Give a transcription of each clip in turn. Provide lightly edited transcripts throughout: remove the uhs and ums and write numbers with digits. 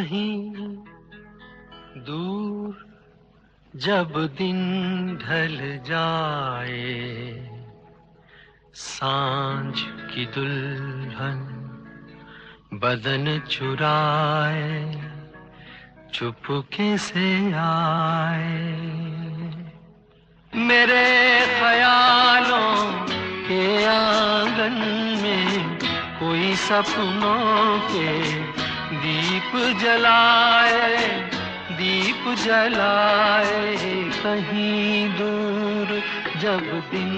कहीं दूर जब दिन ढल जाए, सांझ की दुल्हन बदन चुराए चुपके से आए। मेरे ख्यालों के आंगन में कोई सपनों के दीप जलाए, दीप जलाए। कहीं दूर जब दिन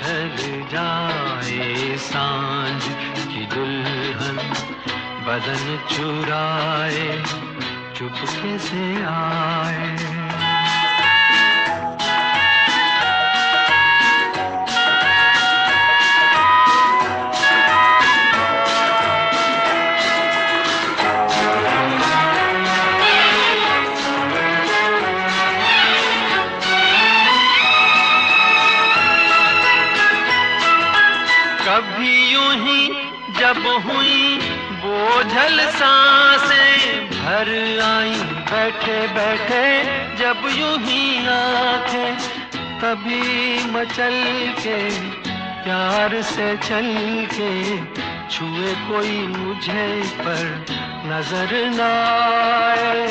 ढल जाए, सांझ की दुल्हन बदन चुराए चुपके से आए। कभी यूं ही जब हुई बोझल सांसें भर आई, बैठे बैठे जब यूं ही आंखें, तभी मचल के प्यार से चल के छुए कोई मुझे पर नजर न आए,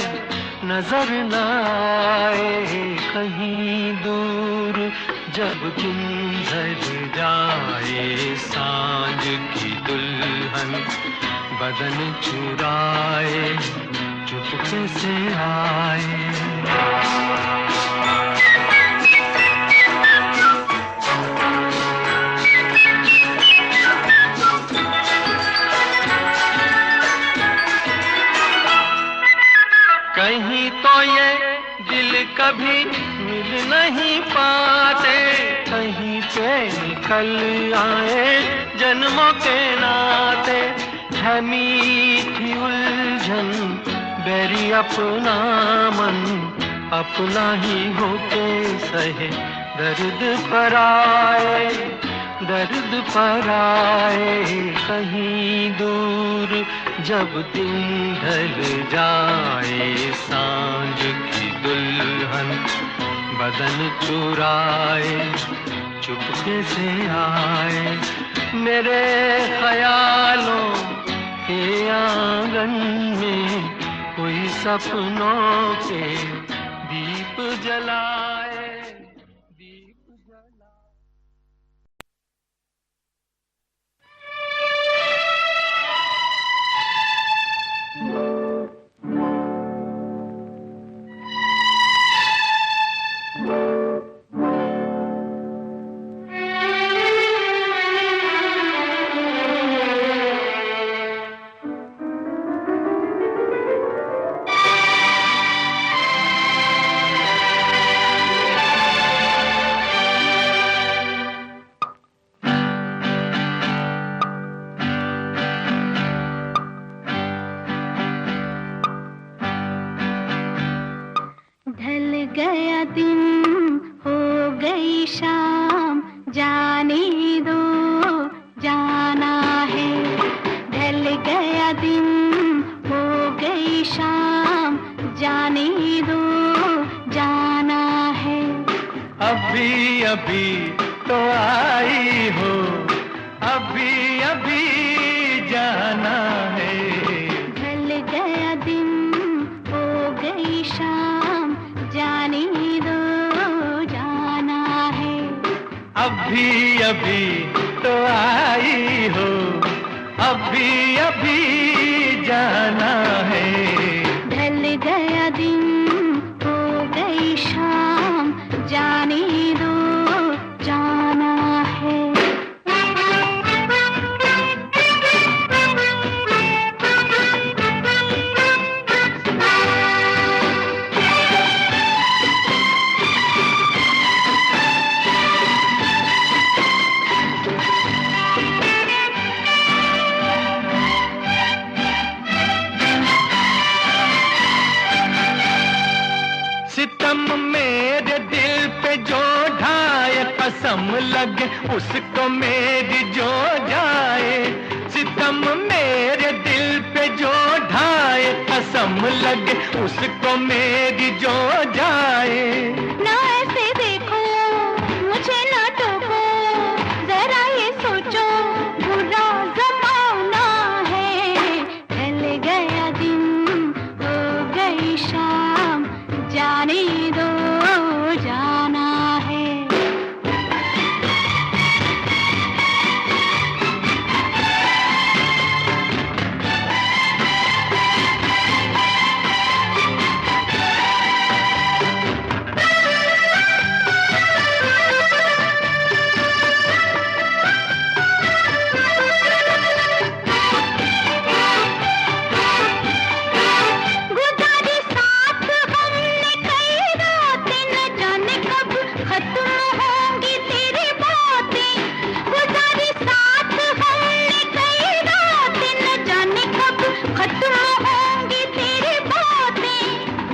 नजर न आए। कहीं दूर जब दिन ढल जाए, सांझ की दुल्हन बदन चुराए चुपके से आए। कहीं तो ये दिल कभी मिल नहीं पाते, कहीं पे निकल आए जन्मों के नाते। है मीठी उलझन बैरी अपना मन, अपना ही होके सहे दर्द पर आए, दर्द पर आए। कहीं दूर जब दिन ढल जाए, सांझ की दुल्हन बदन चुराए चुपके से आए। मेरे ख्यालों के आंगन में कोई सपनों के दीप जलाए, दीप जलाए। गया दिन हो गई शाम, जाने दो जाना है। ढल गया दिन हो गई शाम, जाने दो जाना है। अभी अभी तो आई हो, अभी अभी जाना है। ढल गया दिन हो गई शाम, जाने दो जाना है। अभी अभी तो आई हो, अभी अभी जाना है। ढल गया दिन हो गई शाम, जाने दो जाना है। सितम मेरे दिल पे जो ढाए, कसम लगे उसको मेरी जो जाए। सितम मेरे दिल पे जो ढाए, कसम कसम लगे उसको मेरी जो जाए। ना ऐसे देखो मुझे ना टोको, जरा ये सोचो बुरा जमाना है। ढल गया दिन हो गई शाम, जाने दो जाना है।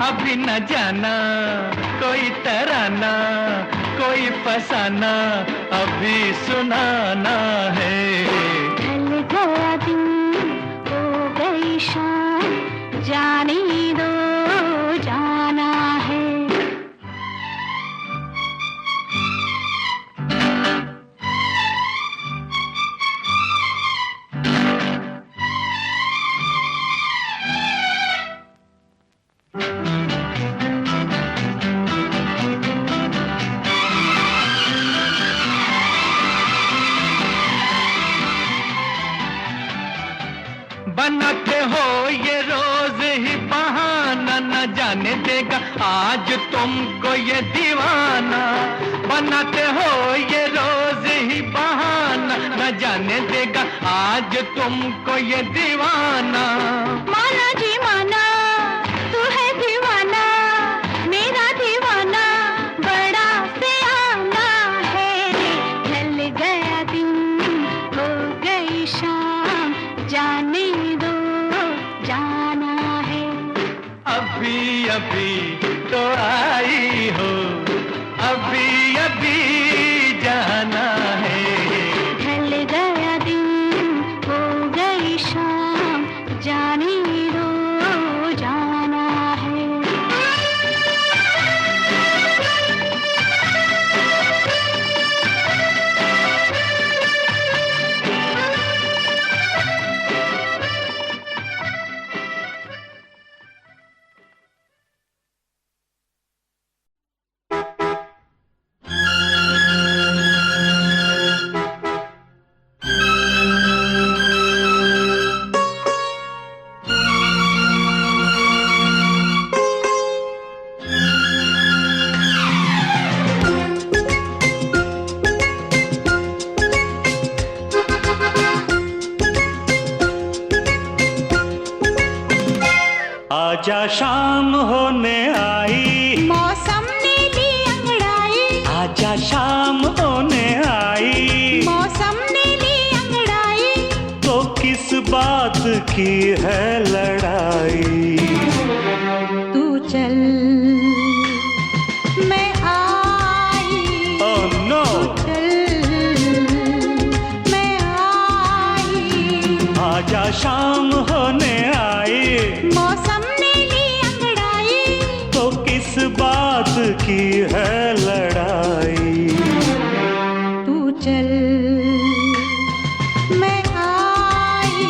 अभी न जाना कोई तराना, कोई फसाना अभी सुनाना है। ढल गया दिन हो गई शाम, जाने दो जाना है। बनाते हो ये रोज ही बहाना, न जाने देगा आज तुमको ये दीवाना। बनाते हो ये रोज ही बहाना, न जाने देगा आज तुमको ये दीवाना। माना जी माना, तू है दीवाना, मेरा दीवाना बड़ा सियाना है। ढल गया दिन हो गई शाम, जाने दो जाना है। अभी अभी तो आई हो, अभी अभी जाना है। ढल गया दिन हो गई शाम, जाने दो जाना है। आजा शाम होने आई, मौसम ने ली अंगड़ाई। आजा शाम होने आई, मौसम ने ली अंगड़ाई। तो किस बात की है लड़ाई। तू चल मैं आई, ओह नो, चल मैं आई। आजा शाम होने आई, मौसम ने ली अंगड़ाई। तो किस बात की है लड़ाई। तू चल मैं आई,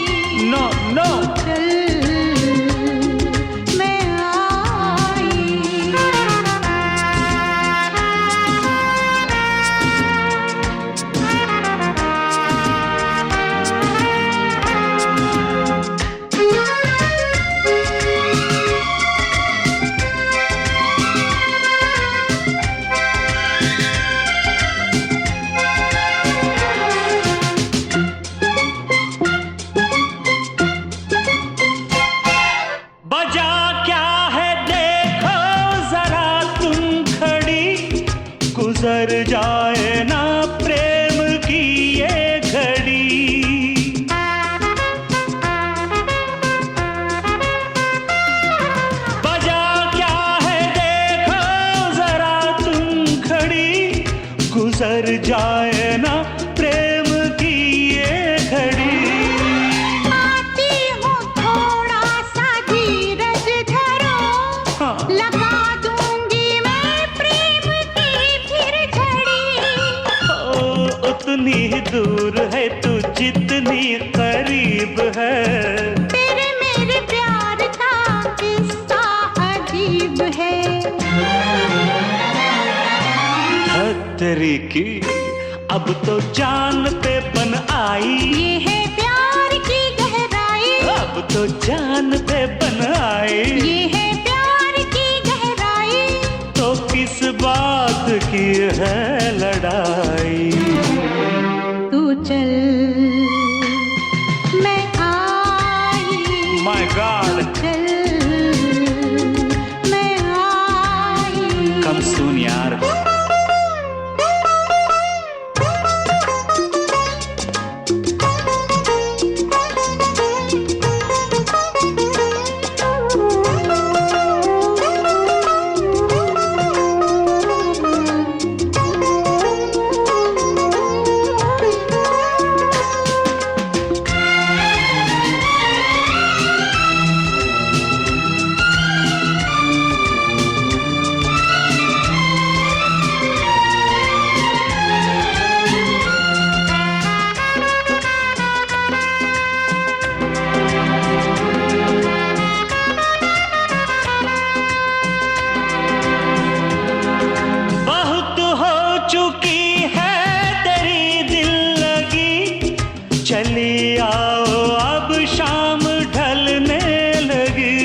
नो नो, चल मैं आई। बजा क्या है देखो जरा तुम खड़ी, गुजर जाए ना प्रेम की ये घड़ी। बजा क्या है देखो जरा तुम खड़ी, गुजर जाए ना प्रेम की ये घड़ी। आती हूँ थोड़ा सा धीरज दूर है तू जितनी करीब है। तेरे मेरे प्यार का किस्सा अजीब है। तेरी की अब तो जान पे बन आई, ये है प्यार की गहराई। अब तो जान पे बन आई, ये है प्यार की गहराई। तो किस बात की है लड़ाई। तू चल मैं आई, माय गॉड चल मैं आई। कम सून यार। चली आओ अब शाम ढलने लगी।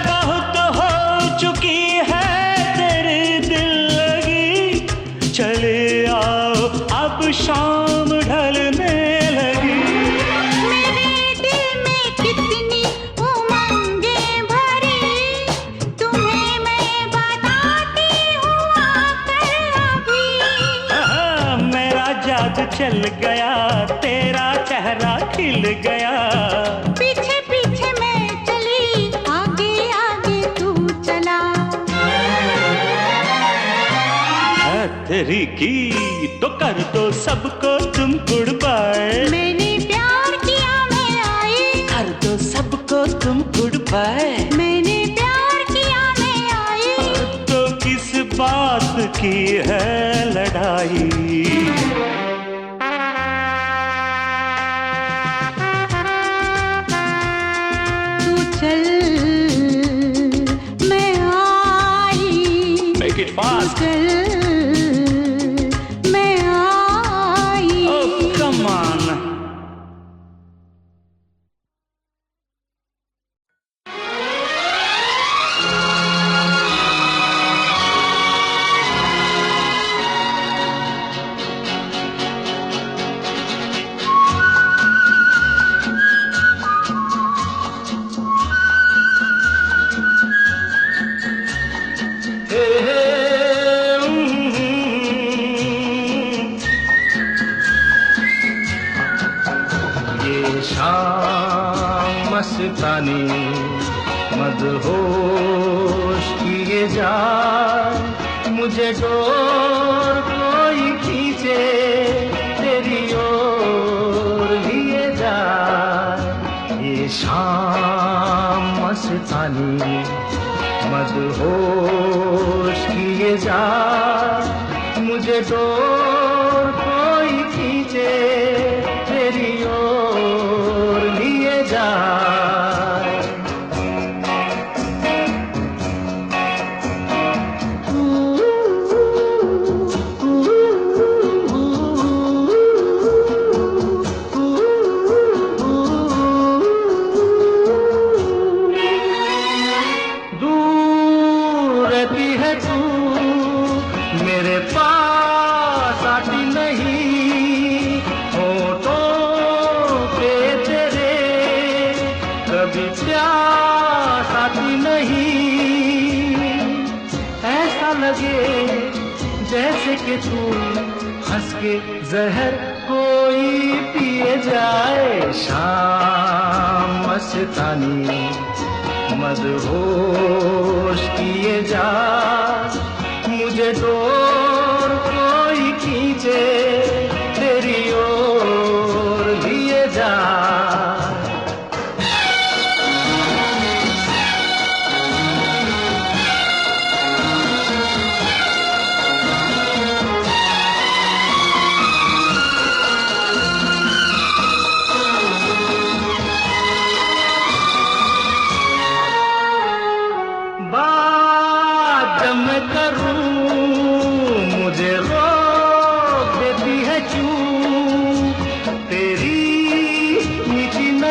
बहुत हो चुकी है तेरी दिल लगी, चले आओ अब शाम ढलने लगी। मेरे दिल में कितनी उमंगें भरी, तुम्हें मैं बताती हूँ आकर अभी। मेरा जादू चल गया, तेरा चेहरा खिल गया। पीछे पीछे मैं चली, आगे आगे तू चला। तेरी की तो कर दो सबको तुम गुड बाय। मैंने प्यार किया मैं आई, कर दो सबको तुम गुड बाय। मैंने प्यार किया मैं आई। तो किस बात की है लड़ाई। तू चल मैं आई, Make it fast. तू चल मैं आई। Oh, come on. मस्तानी मदहोश किए जाए, मुझे डोर कोई खींचे तेरी ओर लिए जाए। ये शाम मस्तानी मदहोश किए जाए, मुझे डोर कोई खींचे तेरी ओर लिए जाए। दूर रहती है तू मेरे पास आती नहीं, होठों पे तेरे कभी प्यास आती नहीं। ऐसा लगे जैसे कि तू हंस के जहर कोई पिए जाए। शाम मस्तानी मदहोश किए जा, मुझे डोर कोई खींचे तेरी ओर लिए जा।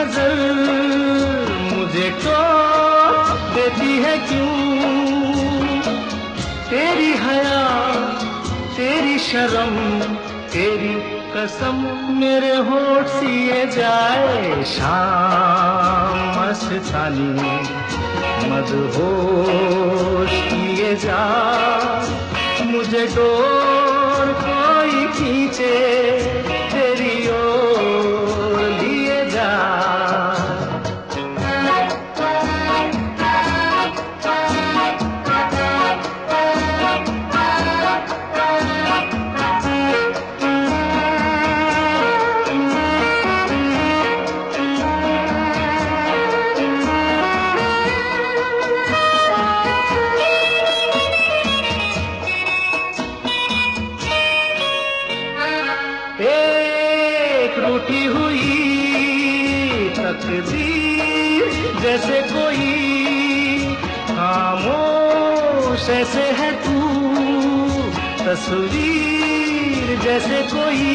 नजर मुझे तो देती है क्यों? तेरी हया, तेरी शर्म, तेरी कसम मेरे होठ सिए जाए। शाम मस्तानी मदहोश किए जा, मुझे डोर कोई खींचे तेरी ओर लिए जा। रूठी हुई तकदीर जैसे कोई, खामोश ऐसे है तू, तस्वीर जैसे कोई।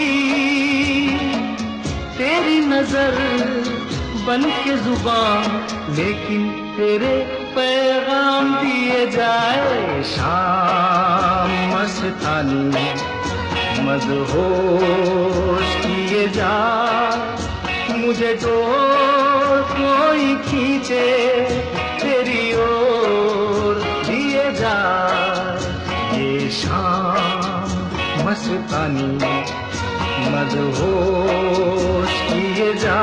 तेरी नजर बन के जुबान, लेकिन तेरे पैगाम दिए जाए। शाम मस्तानी मदहोश किए जा, मुझे डोर कोई खींचे तेरी ओर लिए जा। ये शाम मस्तानी मदहोश किए जा,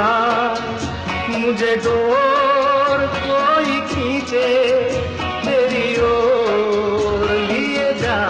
मुझे डोर कोई खींचे तेरी ओर लिए जा।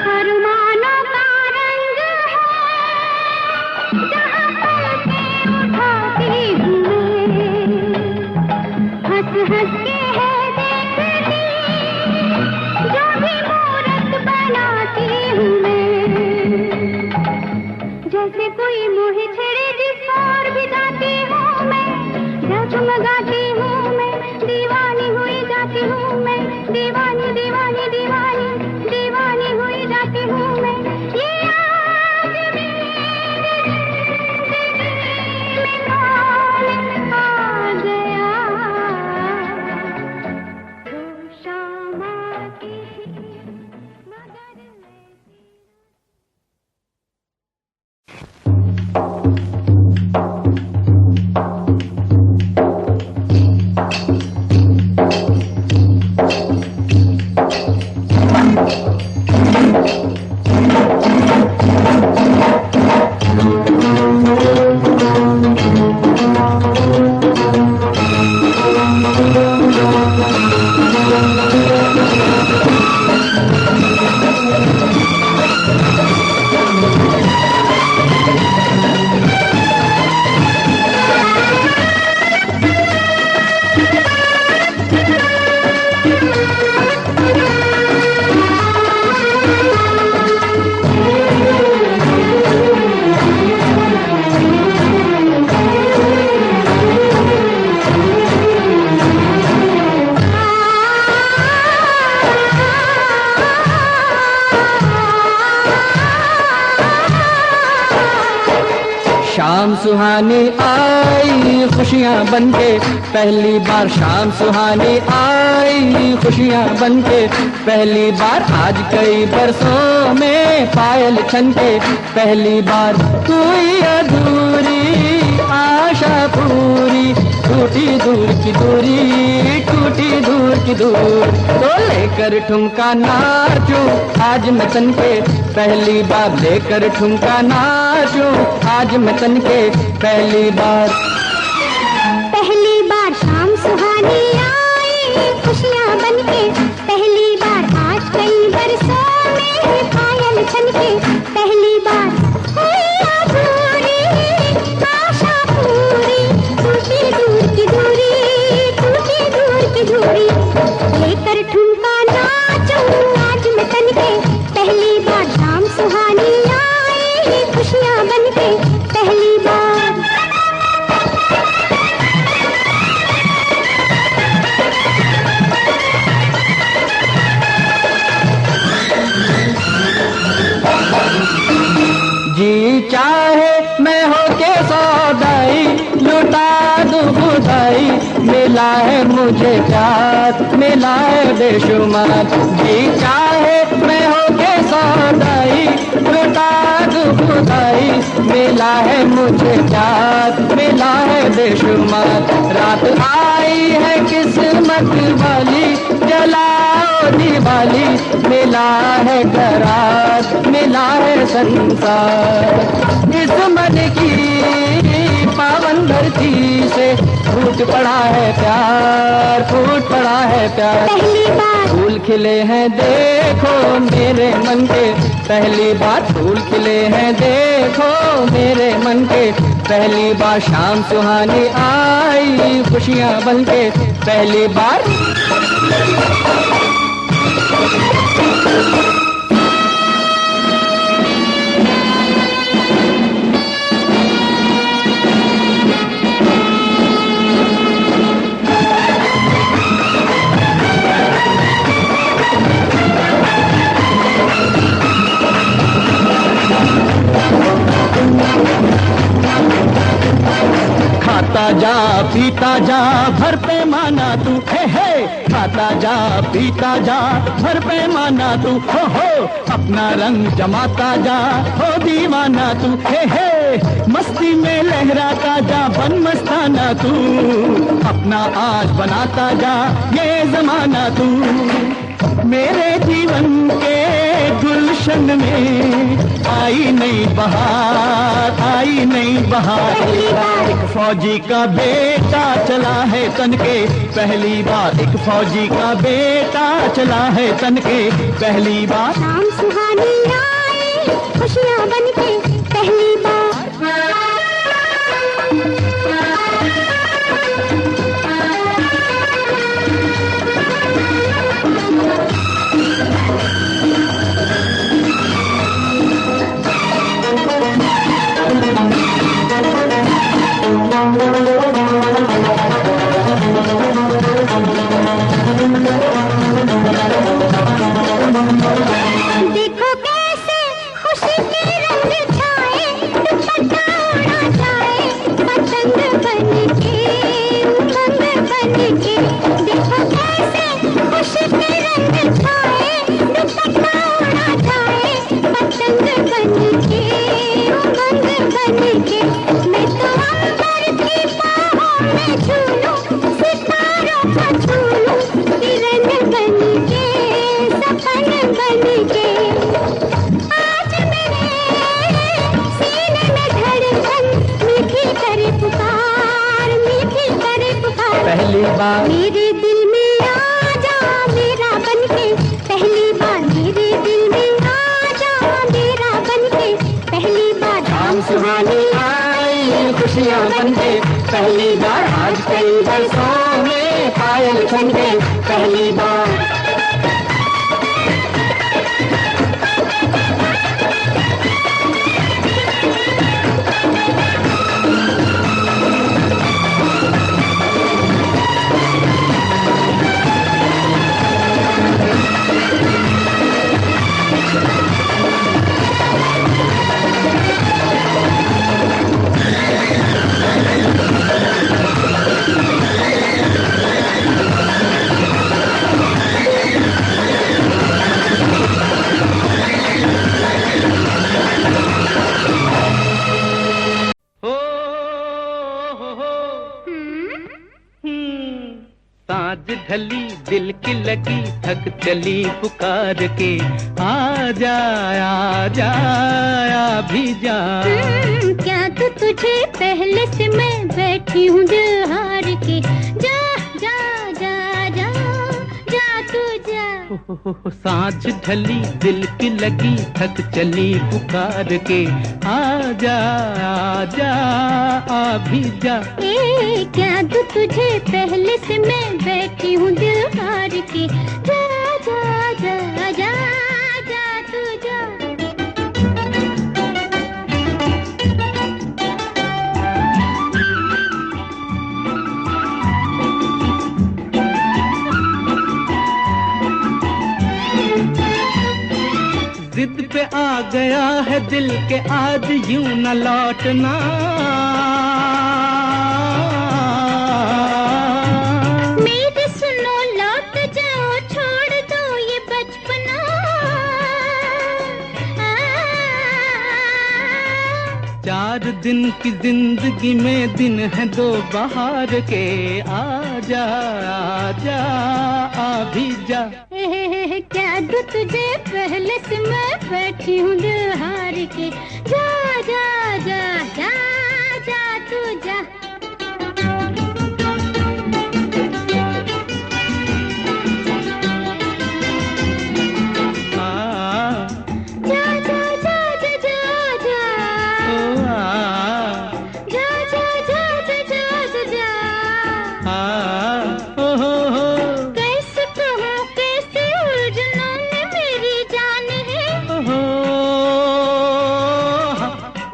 करुणा सुहानी आई खुशियाँ बनके पहली बार, शाम सुहानी आई खुशियाँ बनके पहली बार, आज कई बरसों में पायल छनके पहली बार, कोई अधूरी आशा पूरी, टूटी दूर की दूरी, टूटी दूर की दूर, तो लेकर ठुमका नाचूं आज मैं तन के पहली बार, लेकर ठुमका नाचूं आज मैं तन के पहली बार। पहली बार शाम सुहानी आई खुशियाँ बनके पहली बार, आज कई बरसों में पायल छनके पहली बार, कोई अधूरी आशा पूरी, टूटी दूर की दूरी, टूटी दूर की दूरी, लेकर ठुमका नाचूं आज मैं तन के पहली बार, शाम सुहानी आई खुशियाँ बनके पहली बार। जी चाहे मैं हो के सौदाई लुटा दूं खुदाई, मिला है मुझे प्यार, मिला है बेशुमार, जी चाहे मैं हो के सौदाई लुटा दूं खुदाई, मिला है मुझे प्यार, मिला है बेशुमार, रात आई है किस्मत वाली जलाओ दिवाली, मिला है करार, मिला है संसार, इस मन की पावन धरती से फूट पड़ा है प्यार, फूट पड़ा है प्यार, पहली बार फूल खिले हैं देखो मेरे मन के पहली बार, फूल खिले हैं देखो मेरे मन के पहली बार, शाम सुहानी आई खुशियाँ बनके पहली बार। खाता जा पीता जा भर पैमाना तू, हे खाता जा पीता जा भर पैमाना तू, हो अपना रंग जमाता जा हो दीवाना तू, हे मस्ती में लहराता जा बन मस्ताना तू, अपना आज बनाता जा ये जमाना तू, मेरे जीवन के गुलशन में आई नई बहार, आई नई बहार, एक फौजी का बेटा चला है तन के पहली बार, एक फौजी का बेटा चला है तन के पहली बार, शाम सुहानी आई खुशियाँ बनके पहली बार। देखो कैसे खुशी के रंग छाए, दुपट्टा उड़ा जाए पतंग बनके, उमंग बनके, देखो कैसे खुशी के रंग छाए, दुपट्टा उड़ा जाए पतंग बनके, उमंग बनके, मैं तो अंबर की बाहों में झूलूं, सितारों को झूलूं, किरण बनके, सपन बनके, आज मेरे सीने में धड़कन मीठी करे पुकार, मीठी करे पुकार, पहली बार मेरे दिल में आ जा मेरा बनके पहली बार, मेरे दिल में आ जा मेरा बनके पहली बार, शाम सुहानी आई खुशियाँ बनके पहली बार, आज कई बरसों में पायल छनके पहली बार। ढली दिल की लगी थक चली पुकार के, आजा आजा आ भी जा। क्या तो तुझे पहले से मैं बैठी हूँ दिल हार के, जा जा जा जा जा तू जा। सांझ ढली दिल की लगी थक चली पुकार के, आजा आजा आ भी जा। क्या तो तुझे पहले से मैं बैठी हूँ दिल हार के, जा जा जा जा जा तू जा। जिद पे आ गया है दिल के आज यूं न लौटना, मेरे सुनो लौट जाओ छोड़ दो ये बचपना। चार दिन की जिंदगी में दिन है दो बाहर के, आजा आजा आ भी जा। क्या दो तुझे पहले से मैं बैठी हूँ दिल हार के, जा जा जा जा जा तू जा। जा जा जा जा जा जा, जा जा जा जा जा जा। कैसे कहूँ कैसे उलझनों में मेरी जान है,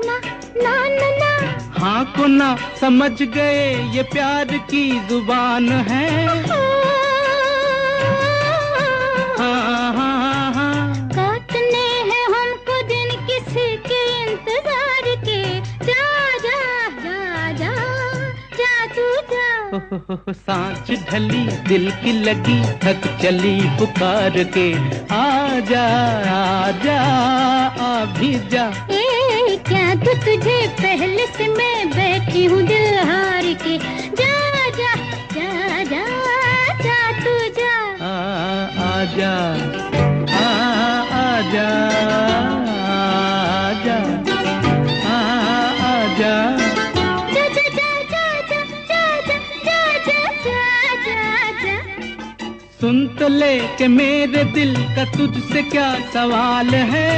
ना ना ना ना। हाँ को ना समझ गए ये प्यार की जुबान है, हाँ हाँ हाँ। काटने हैं हमको दिन किसी के इंतजार के, जा जा जा जा जा तू जा। सांझ ढली दिल की लगी थक चली पुकार के, आजा आजा आ भी जा। क्या तो तुझे पहले से मैं बैठी हूँ दिल हार के, जा जा जा जा जा तू जा। आजा आजा आजा आजा। जा जा जा जा जा जा जा जा जा जा। सुन तो ले के मेरे दिल का तुझसे क्या सवाल है,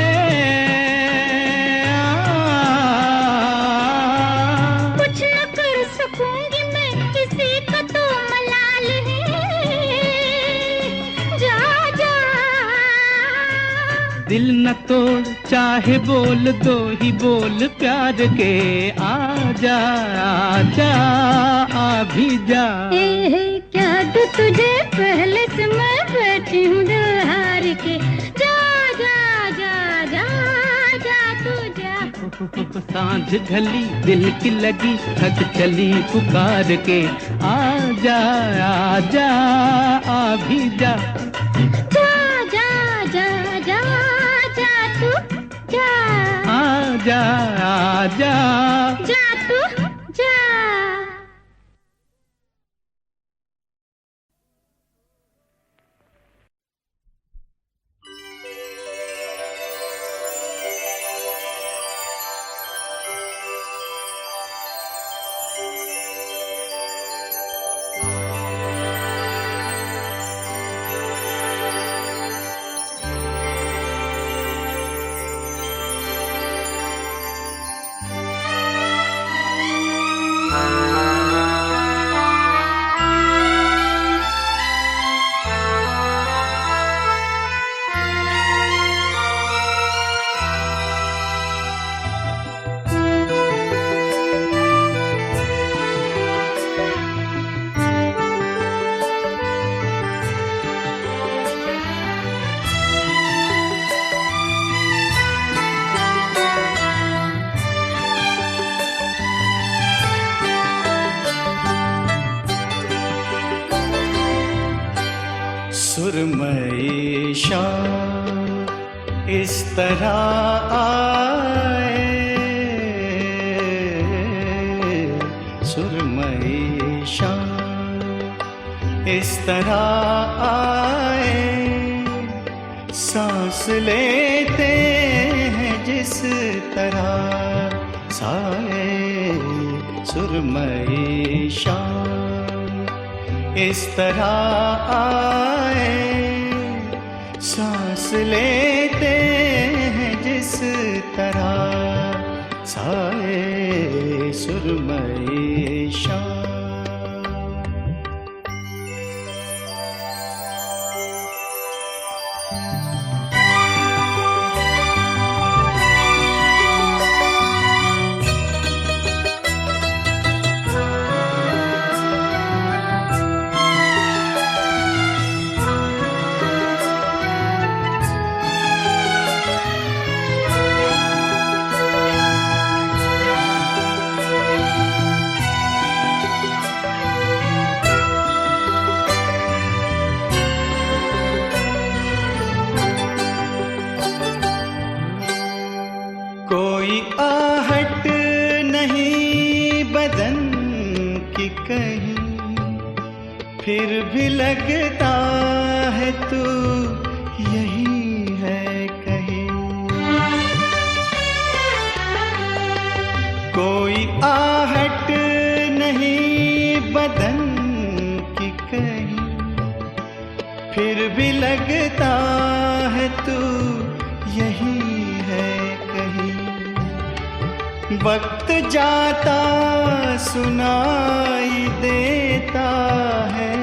कुछ न कर सकूंगी मैं किसी का तो मलाल है, जा जा। दिल न तोड़ चाहे बोल दो ही बोल प्यार के, आजा आजा आ भी जा। क्या तो तुझे पहले से मैं बैठी हूँ दिल हार के, जा जा जा जा जा तू जा। सांझ ढली दिल की लगी थक चली पुकार के, आजा आजा आ भी जा। जा जा जा जा जा तू जा, आजा आजा जा तू जा। सुरमई शाम इस तरह आए, सुरमई शाम इस तरह आए, सांस लेते हैं जिस तरह साए सुरमई शाम। इस तरह आए, सांस लेते हैं जिस तरह साए सुरमई शाम। कोई आहट नहीं बदन की कहीं, फिर भी लगता है तू यही है कहीं। कोई आहट नहीं बदन की कहीं, फिर भी लगता है तू यही है कहीं। वक्त जाता सुनाई देता है,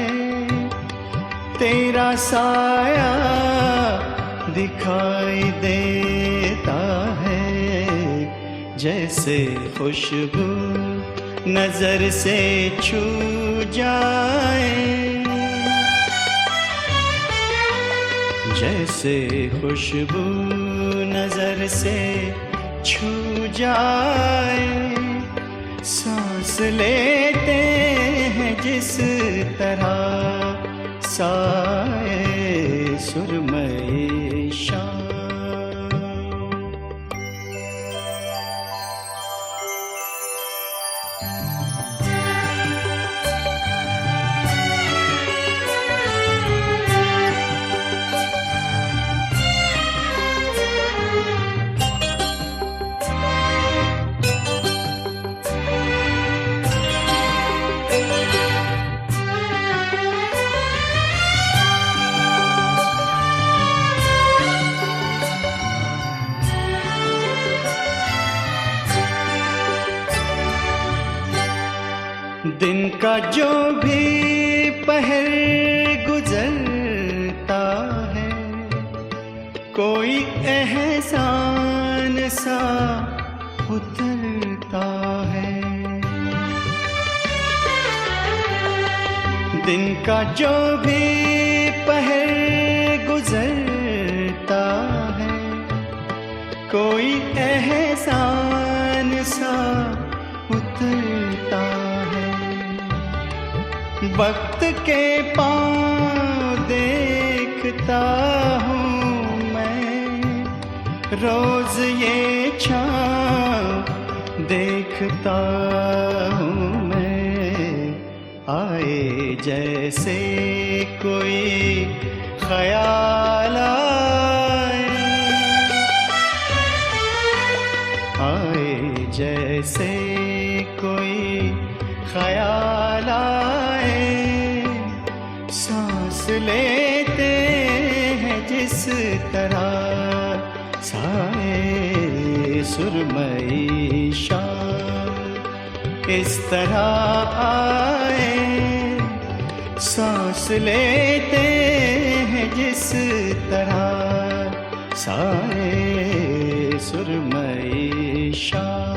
तेरा साया दिखाई देता है। जैसे खुशबू नजर से छू जाए, जैसे खुशबू नजर से छू जाए। सांस लेते हैं जिस तरह साए सुरमई शाम। दिन का जो भी पहर गुजरता है, कोई एहसान सा उतरता है। दिन का जो भी पहर गुजरता है, कोई एहसान सा उतरता है। वक्त के पाँव देखता हूँ मैं, रोज ये छाँव देखता हूँ मैं। आए जैसे कोई ख्याल आए, जैसे कोई ख्याल आए। सांस लेते हैं जिस तरह साए सुरमई शाम। इस तरह आए, सांस लेते हैं जिस तरह साए सुरमई शाम।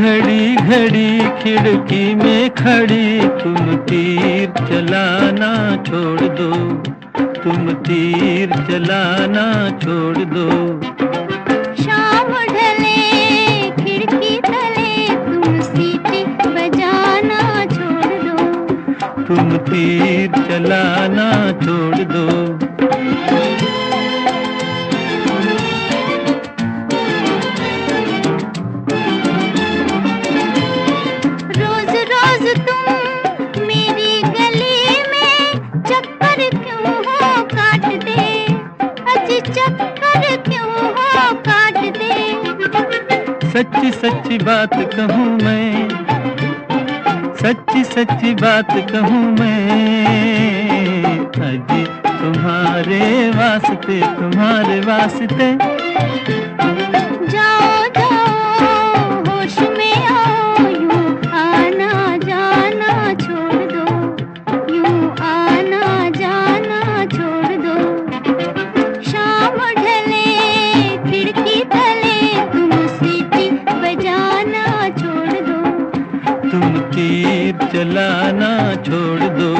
घड़ी घड़ी खिड़की में खड़ी, तुम तीर चलाना छोड़ दो, तुम तीर चलाना छोड़ दो। शाम ढले खिड़की तले, तुम सीटी बजाना छोड़ दो, तुम तीर चलाना छोड़ दो। सच्ची सच्ची बात कहूँ मैं, सच्ची सच्ची बात कहूँ मैं, अजी तुम्हारे वास्ते, तुम्हारे वास्ते। जाओ जाओ होश में आओ, यूं आना जाना छोड़ दो, यूं आना जाना छोड़ दो। शाम ढले खिड़की तले, तुम सीटी बजाना छोड़ दो, तुम तीर चलाना छोड़ दो।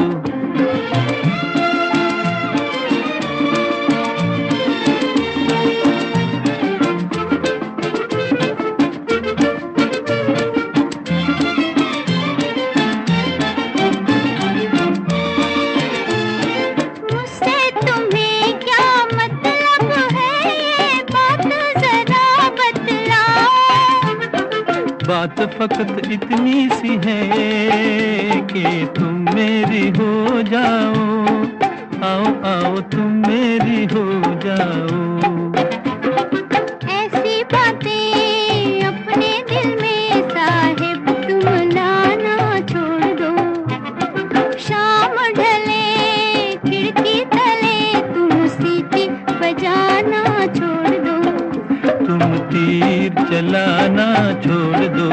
बात फकत इतनी सी है कि तुम मेरी हो जाओ, आओ आओ तुम मेरी हो जाओ। ऐसी बातें अपने दिल में साहिब तुम लाना छोड़ दो, शाम ढले खिड़की तले, तुम सीटी बजाना छोड़ दो, तुम तीर चलाना छोड़ दो।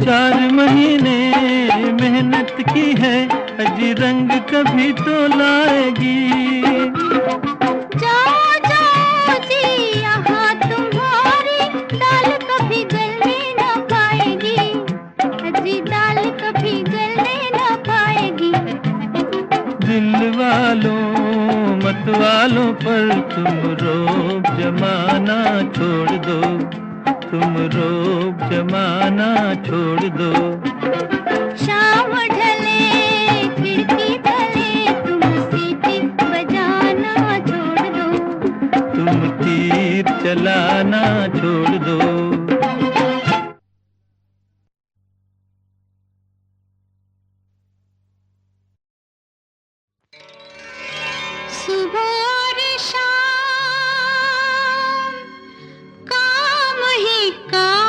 चार महीने मेहनत की है, अजी रंग कभी तो लाएगी। दिल वालों मत वालों पर तुम रोब जमाना छोड़ दो, तुम रोब जमाना छोड़ दो। शाम ढले खिड़की तले, तुम सीटी बजाना छोड़ दो, तुम तीर चलाना छोड़ दो। सुबह और शाम काम ही काम,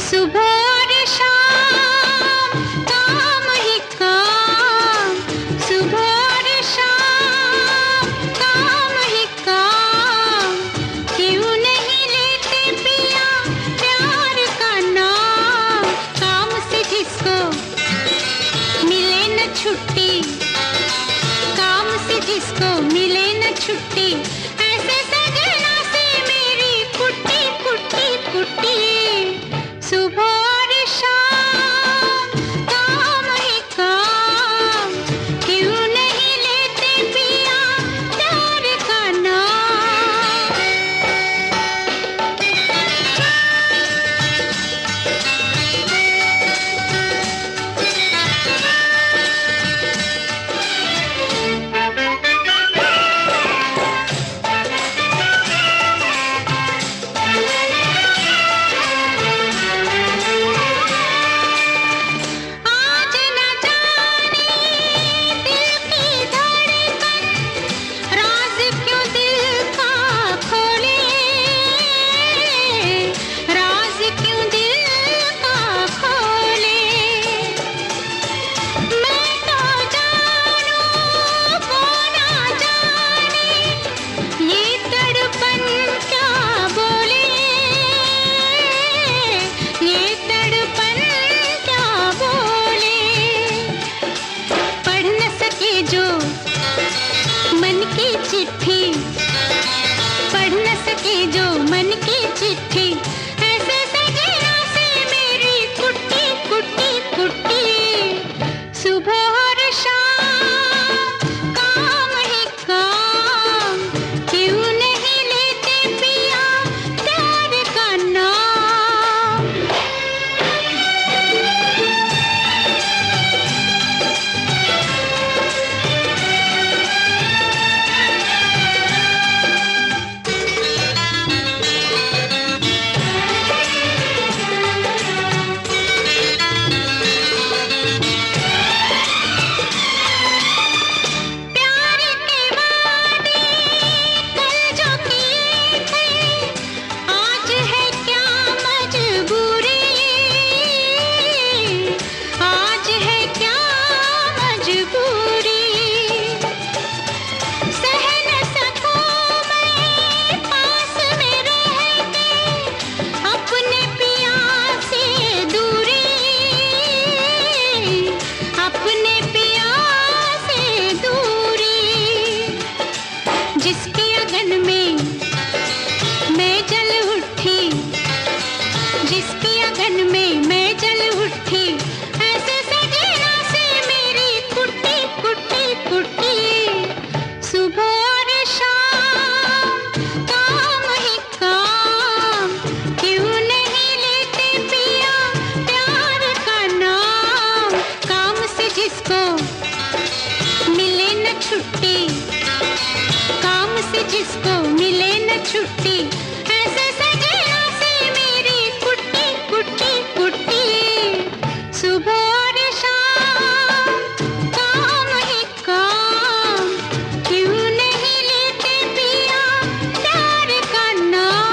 सुबह और शाम काम ही काम, सुबह और शाम काम ही काम। क्यों नहीं लेते पिया प्यार का नाम, काम से जिसको मिले न छुट्टी, काम से जिसको मिले न छुट्टी, ऐसे सजना से मेरी कुट्टी कुट्टी कुट्टी। सुबह और शाम काम ही काम, क्यों नहीं लेते पिया प्यार का नाम। के जो मन की चिट्ठी, ऐसे सजना से मेरी कुट्टी कुट्टी कुट्टी। सुबह और शाम काम ही काम, क्यों नहीं लेते पिया प्यार का नाम। प्यार के वादे कल जो किए थे, आज है क्या मजबूरी, आज है क्या मजबूरी। सह न सकूं मैं पास में रह के अपने पिया से दूरी, अपने पिया से दूरी। जिसके अगन में मैं जल उठी, जिसके अगन में मैं जल उठी, ऐसे सजना से मेरी कुट्टी कुट्टी कुट्टी। सुबह और शाम काम ही काम, क्यों नहीं लेते पिया प्यार का नाम। काम से जिसको मिले न छुट्टी, काम से जिसको मिले न छुट्टी, ऐसे सजना से मेरी कुट्टी कुट्टी कुट्टी। सुबह और शाम काम ही काम, क्यों नहीं लेते पिया प्यार का नाम।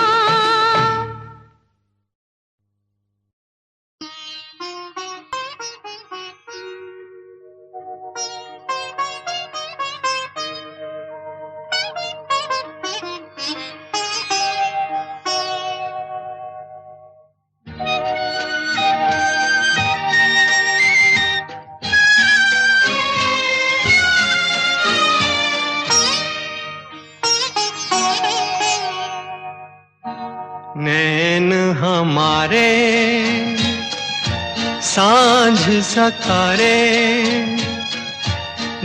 नैन हमारे सांझ सकारे,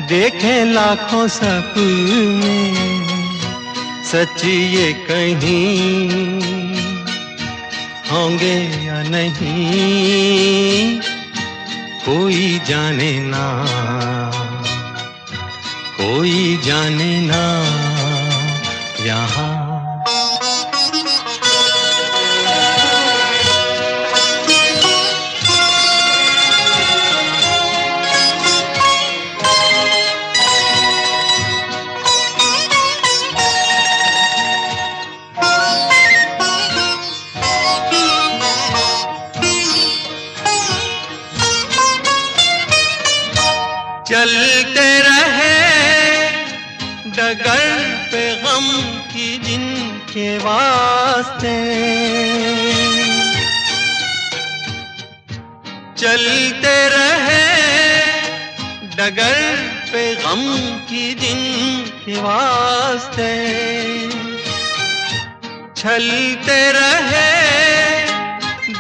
देखे लाखों सपने, सच ये कहीं होंगे या नहीं, कोई जाने ना, कोई जाने ना। यहाँ चलते रहे डगर पे गम की जिनके वास्ते, चलते रहे डगर पे गम की जिनके वास्ते, छलते रहे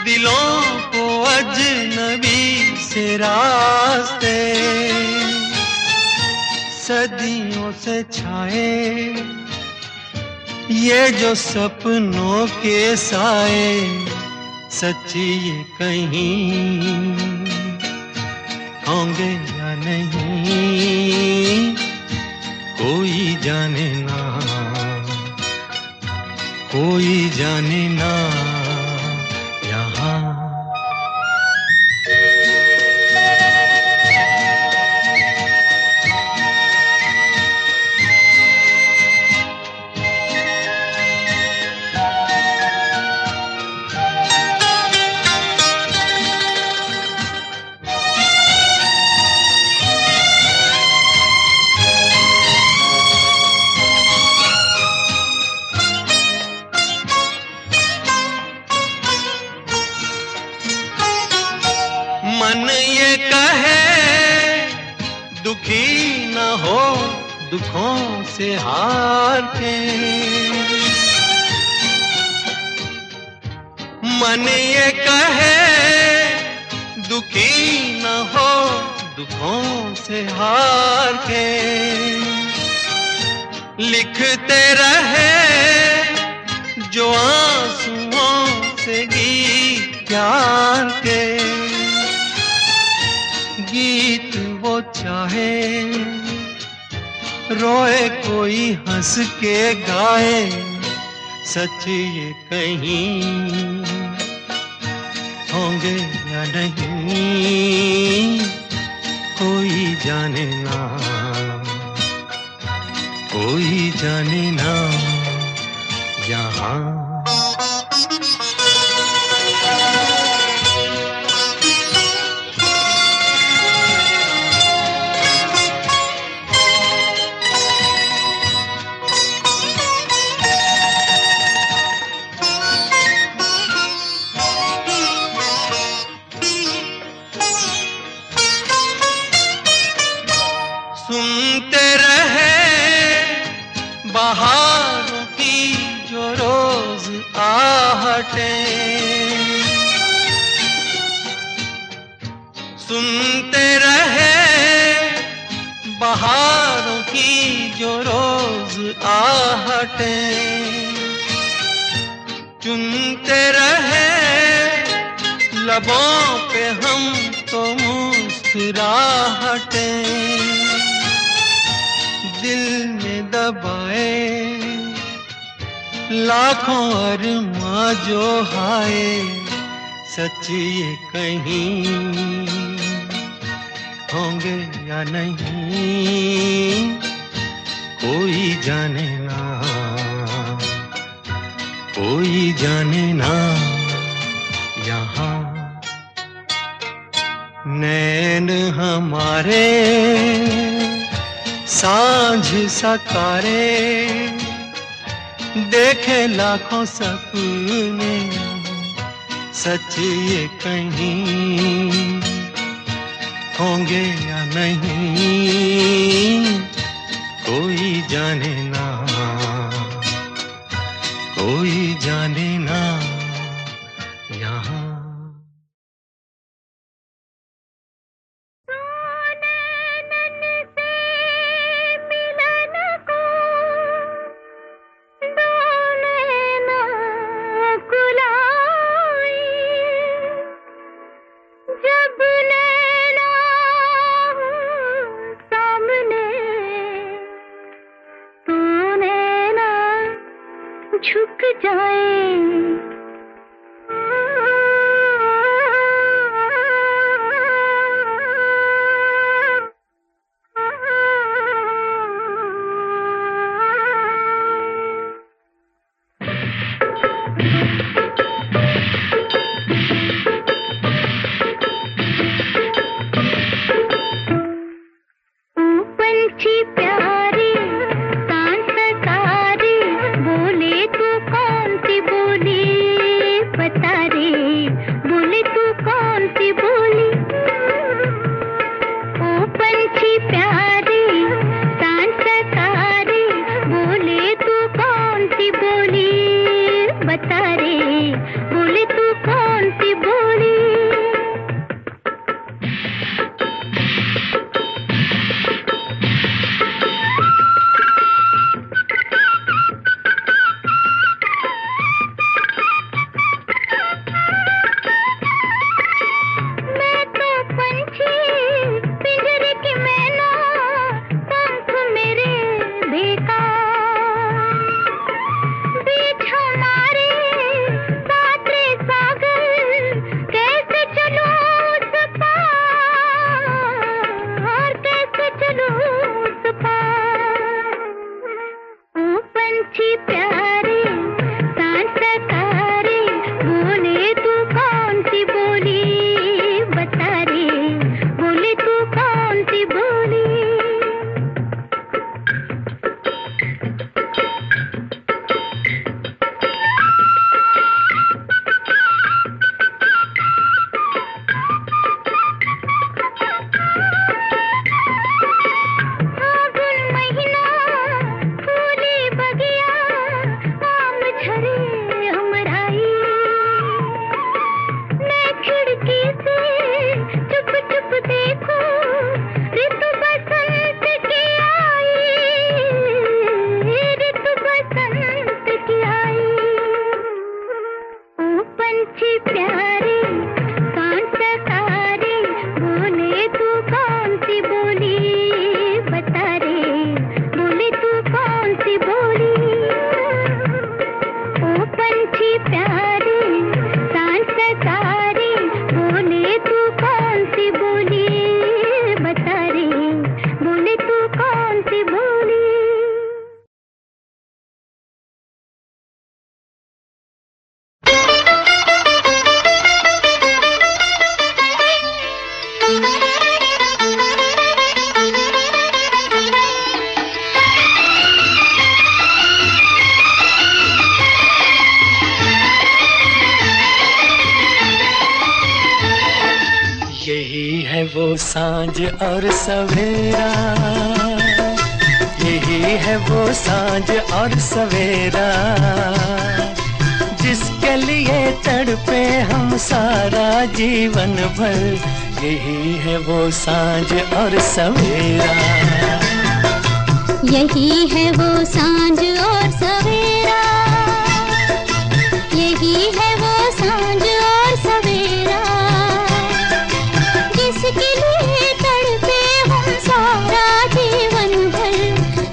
दिलों को अजनबी से रास्ते। सदियों से छाए ये जो सपनों के साए, सच्ची ये कहीं होंगे या नहीं, कोई जाने ना, कोई जाने ना। यहाँ मन ये कहे दुखी न हो दुखों से हार के, मन ये कहे दुखी न हो दुखों से हार के, लिखते रहे जो आंसुओं से गीत प्यार के। गीत वो चाहे रोए कोई हंस के गाए, सच ये कहीं होंगे या नहीं कोई जाने ना, कोई जाने ना यहाँ। सुनते रहे बहारों की जो रोज आहटें, सुनते रहे बहारों की जो रोज आहटें, चुनते रहे लबों पे हम तो मुस्कुराहटें, दिल में दबाए लाखों अरमां जो हाय, सच ये कहीं होंगे या नहीं कोई जाने ना, कोई जाने ना यहाँ। नैन हमारे सांझ सकारे देखे लाखों सपने, सच ये कहीं होंगे या नहीं कोई जाने ना, कोई जाने ना यहाँ। झुक जाए पंछी प्यारे सांसकारी बोले तू कौन सी बोली, बता रे बोले तू कौन सी बोली। ओ पंछी प्यारे सांसकारी बोले तू कौन सी बोली, बता रे बोले तू कौन सी बोली। वो सांझ और सवेरा, यही है वो सांझ और सवेरा, जिसके लिए तड़पे हम सारा जीवन भर। यही है वो सांझ और सवेरा, यही है वो सांझ और सवेरा, यही है वो सांझ और सवेरा, जिसके लिए तड़पे हम सारा जीवन भर।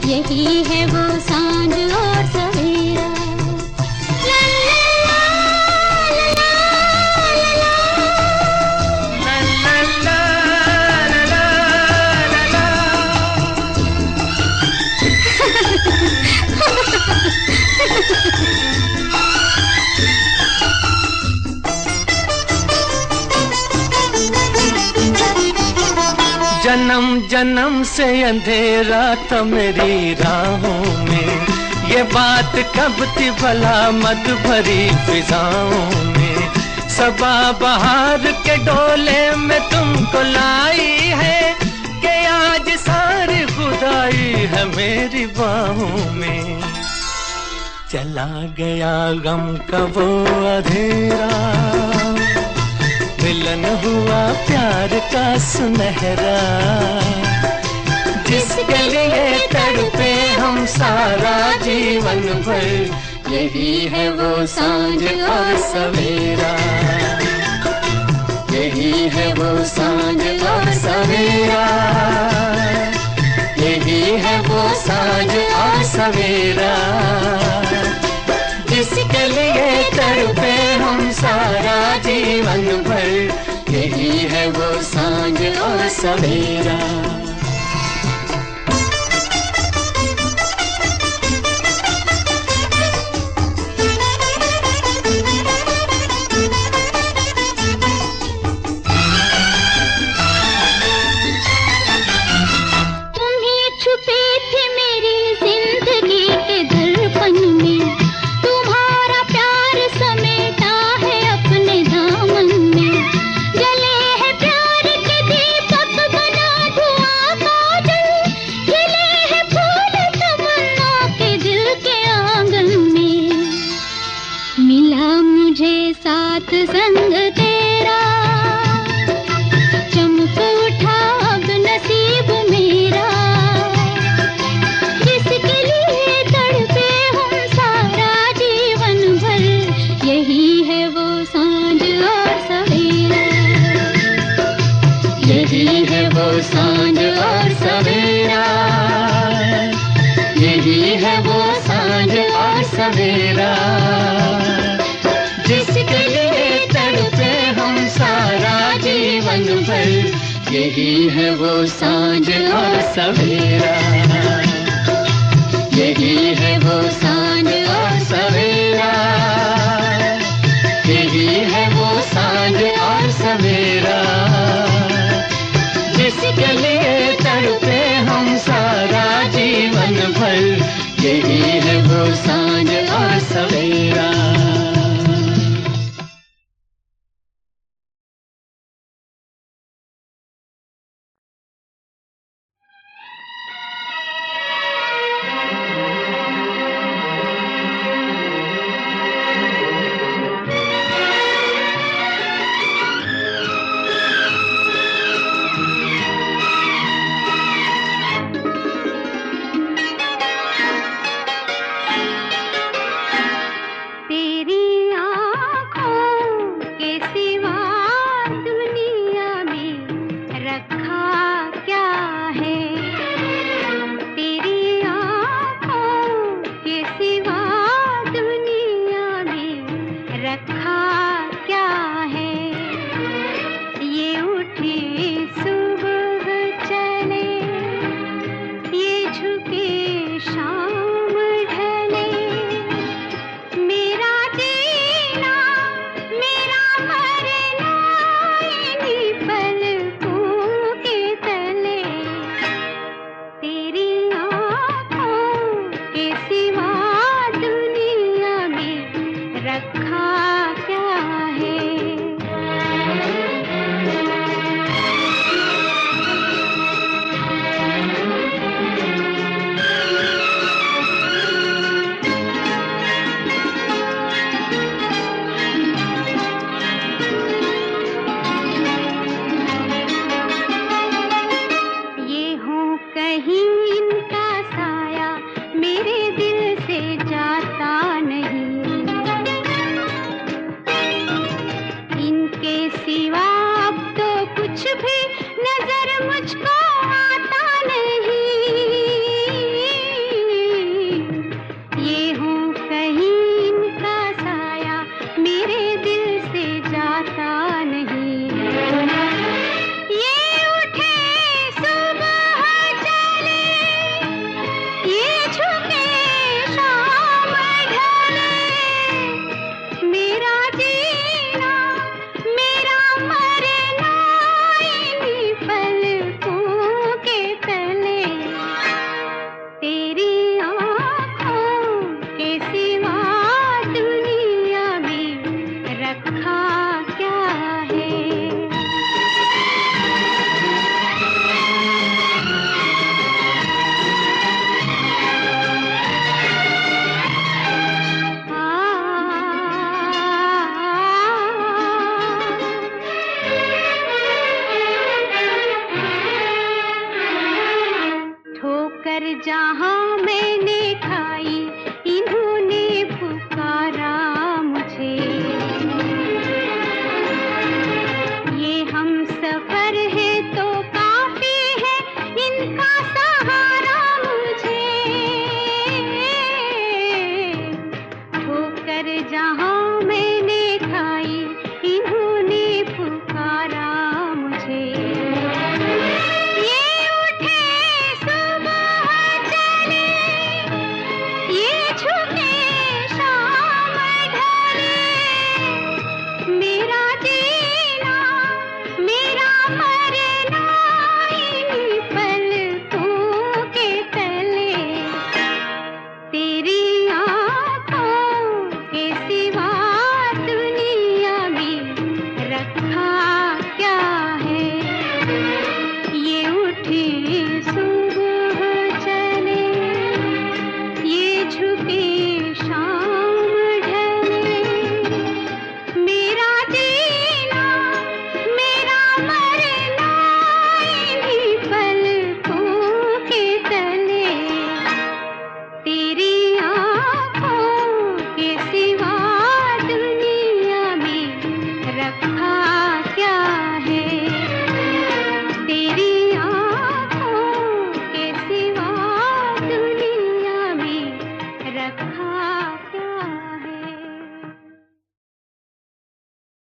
यही है वो सांझ और सवेरा। जन्म जन्म से अंधेरा था मेरी राहों में, ये बात कब थी भला मत भरी फिजाओं में। सबा बहार के डोले में तुमको लाई है, कि आज सारी खुदाई है मेरी बाहों में। चला गया गम का वो अंधेरा, मिलन हुआ प्यार का सुनहरा, जिसके लिए तड़पे हम सारा जीवन भर। यही है वो सांझ और सवेरा, यही है वो सांझ और सवेरा, यही है वो सांझ और सवेरा, जिसके लिए तड़पे हम सारा जीवन भर। यही है वो सांझ और सवेरा। संग तेरा चमक उठा अब नसीब मेरा, जिसके लिए तड़पे हम सारा जीवन भर। यही है वो सांझ और सवेरा, यही है वो सांझ और सवेरा, यही है वो सांझ और सवेरा, जिसके लिए तड़पे हम सारा जीवन भर। यही है वो सांझ और सवेरा, यही है वो सांझ और सवेरा, यही है वो सांझ और सवेरा, जिसके लिए तड़पे हम सारा जीवन भर। यही है वो सांझ और सवेरा।